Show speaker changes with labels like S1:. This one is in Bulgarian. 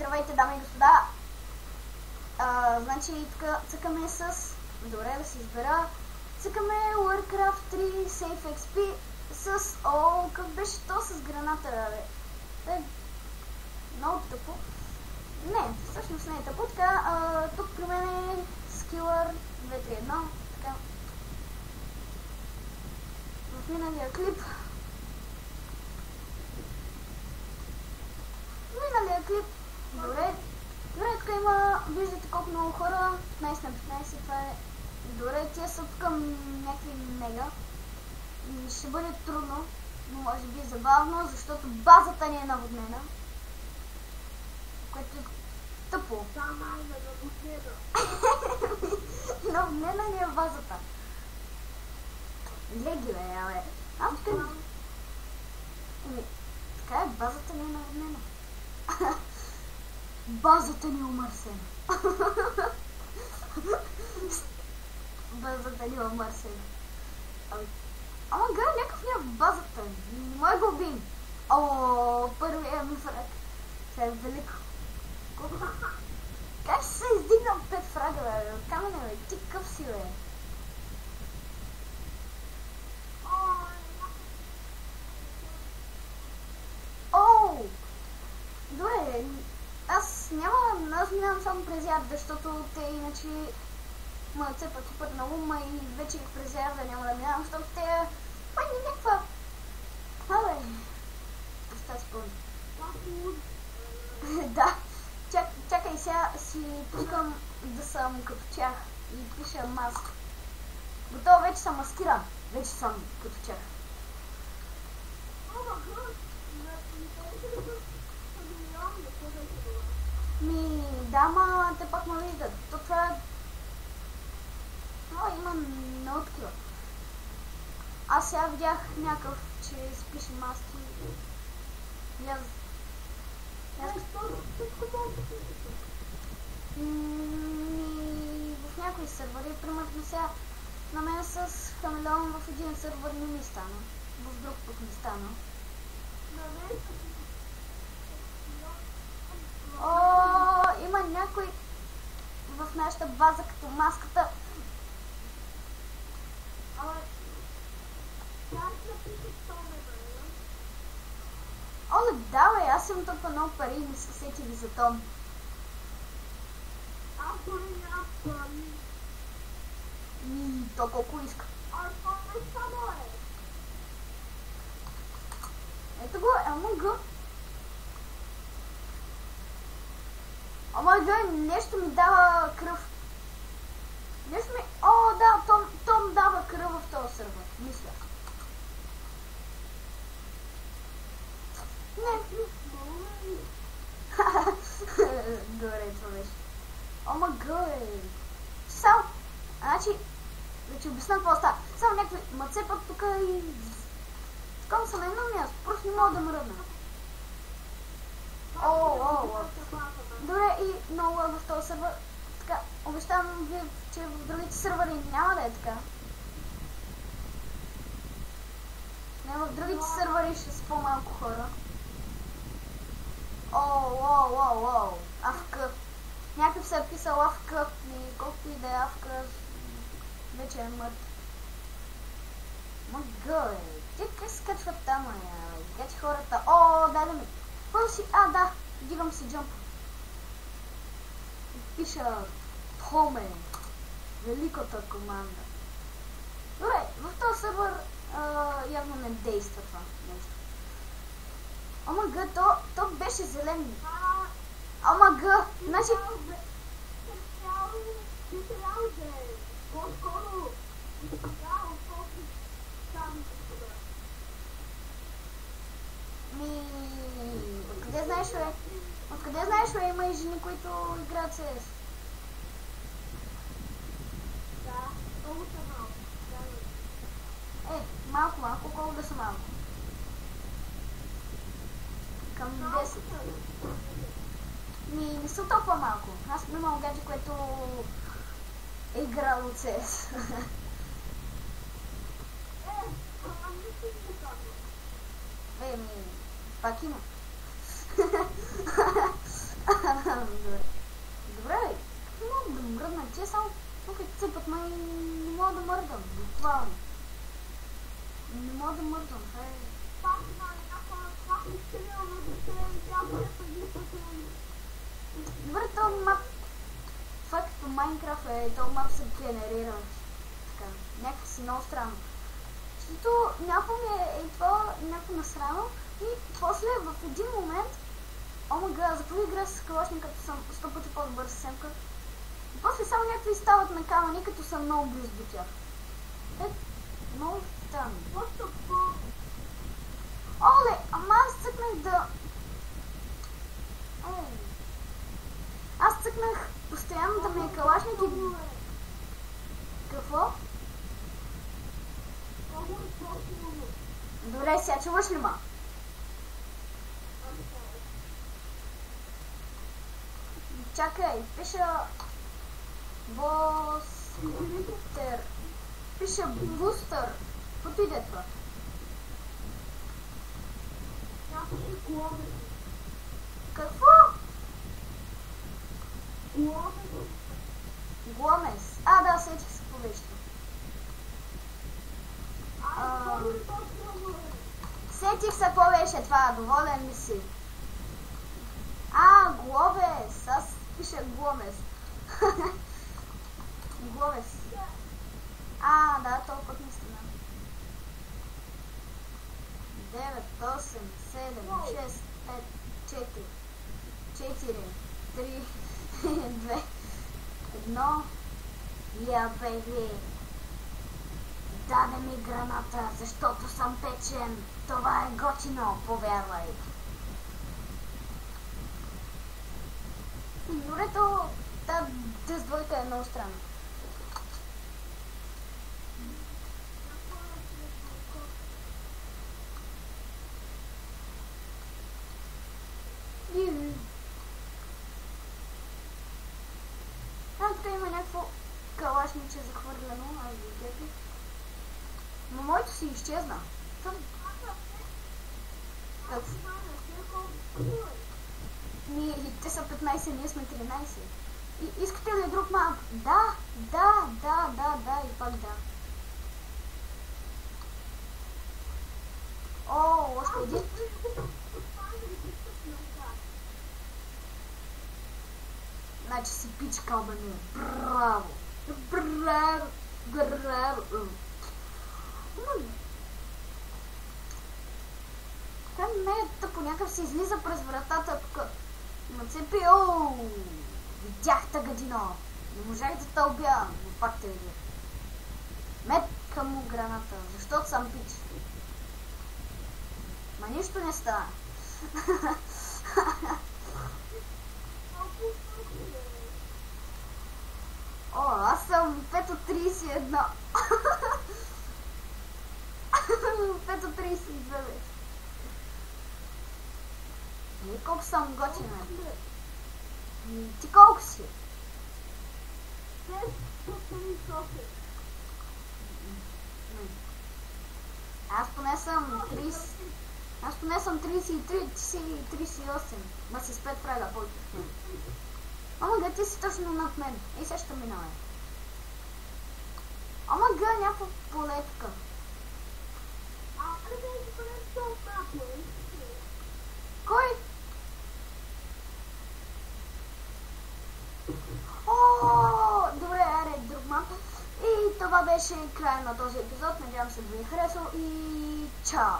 S1: Здравейте, дами и господа! Значи тук цъкаме с... Добре, да се избера. Цъкаме Warcraft 3 Safe XP с... О, как беше то с граната, бе? Много тъпо. Не, всъщност не е тъпо. Така, тук при мен е Skiller 231. Така. В миналия клип... Добре, тук има, виждате колко много хора, 15 на 15, това е добре, тия са тук някакви мега, ще бъде трудно, но може би забавно, защото базата ни е наводнена, което е тъпо. Наводнена ни е базата. Леги, бе, абе. Аз тук... Така е, базата ни е наводнена. Базата ни е умърсена. Базата ни е умърсена. Ама гай, някакъв не е в базата. Не мога го убим. О, първия ми фраг. Това е велико. Как ще се издигнал 5 фрага, бе? Камене, бе, ти къв си, бе? Оу! Добре, аз минавам само през ярда, защото те иначе ме цепат супер много, ма и вече през ярда няма да минавам, защото те май не някаква... Абе, представя си пълни. Да, чакай сега си пускам да съм като тях и пиша маск. Готово, вече съм маскиран, вече съм като тях. Да, ма те пак ме виждат. То това е... О, има много такива. Аз сега видях някакъв, че си пише маски. В някои сървъри, примерно сега на мен с Хамелеон в един сървър не ми стана. В друг път ми стана. О, има някой в нашата база като маската. Оле, да, бе, аз съм толкова много пари и не се сетили за Том.
S2: Аз дори нямам пари.
S1: То колко иска. Ето го, ама го. Ама да, нещо ми дава кръв. Нещо ми... О, да, Том дава кръв в този сървър, мисля. Не. Добре, това беше. Ома гъй. Само, значи, да ти обясна какво става. Само някакви мацепат тук и... Такова съм на едно място, просто не мога да мръдна. Добре, и много в този сървър. Така, обещавам ви, че в другите сървъри няма да е така. Не, в другите сървъри ще са по-малко хора. Оу, Афка. Някакъв се е писал Афка и колкото и да е Афка, вече е мъртв. Магъй, те как се качват там, гачи хората. О, дай да ми. Първо си, да, дигам си джамп. Пиша Томе, великата команда. Добре, в този сървър явно не действа това нещо. Ама га, то беше зелен. Ама га, значи... Откъде знаеш, бе? Откъде знаеш, бе, има и жени, които играят CS?
S2: Да, много са малко.
S1: Малко, колко да са малко? Към 10. Не са толкова малко. Аз съм имал гадже, което е играл от CS. Пак има. Добре. Добре, не мога да мръдна. Те само тук цепат, но не мога да мърдам. Буквално. Не мога да мърдам. Добре, този мап, факт по Майнкрафт е, този мап се генерира така, някакси много странно. Защото някой ми е това някакво насрано и после в един момент, омага, за първи игра с калашник, като съм 100 пъти по-добър с семка. И после само някакви стават на камъни, като съм много близо до тях. Е, много странно. Оле, ама аз цъкнах да... Аз цъкнах постоянно да ме е калашник и... Какво? Добре, сега чуваш ли ма? Чакай, пиша... Бустер. Пиша бустер. Каквото иде това? Какво? Гомес. А, да, сетих се по вещи. Сетих се какво беше това, доволен ли си? Глобес. Аз пиша Гломес. Глобес. Да, толкова път наистина. 9, 8, 7, 6, 5, 4, 3, 2, 1. Я, бейби. Даде ми граната, защото съм печен. Това е готино, повярвай. Добрето, тази двойка е много странна. Тук има някакво калашниче захвърлено, аз видите. Но моето си изчезна. Те са 15, ние сме 13. И искате ли друг мап? Да, и пак да. Още един. Значи си пичкал да ми. Браво! Това не е тъпо, някакъв се излиза през вратата тук. Мацепи, видях тъгадино. Не можах да те убия, но пак те видя. Метка му граната, защото съм пич. Ма нищо не става. Аз съм 5 от 31. 5 от 32 вече. И колко съм готина. Ти колко си? 6. Аз поне съм 30. Аз поне съм 33, ти си 38. Ма си с 5 прага повече. Омага, ти си точно над мен. И сега ще минава. Омага, някакво полетка. Кой? Добре, аре, друг мап. И това беше края на този епизод. Надявам се да ви е харесал и чао!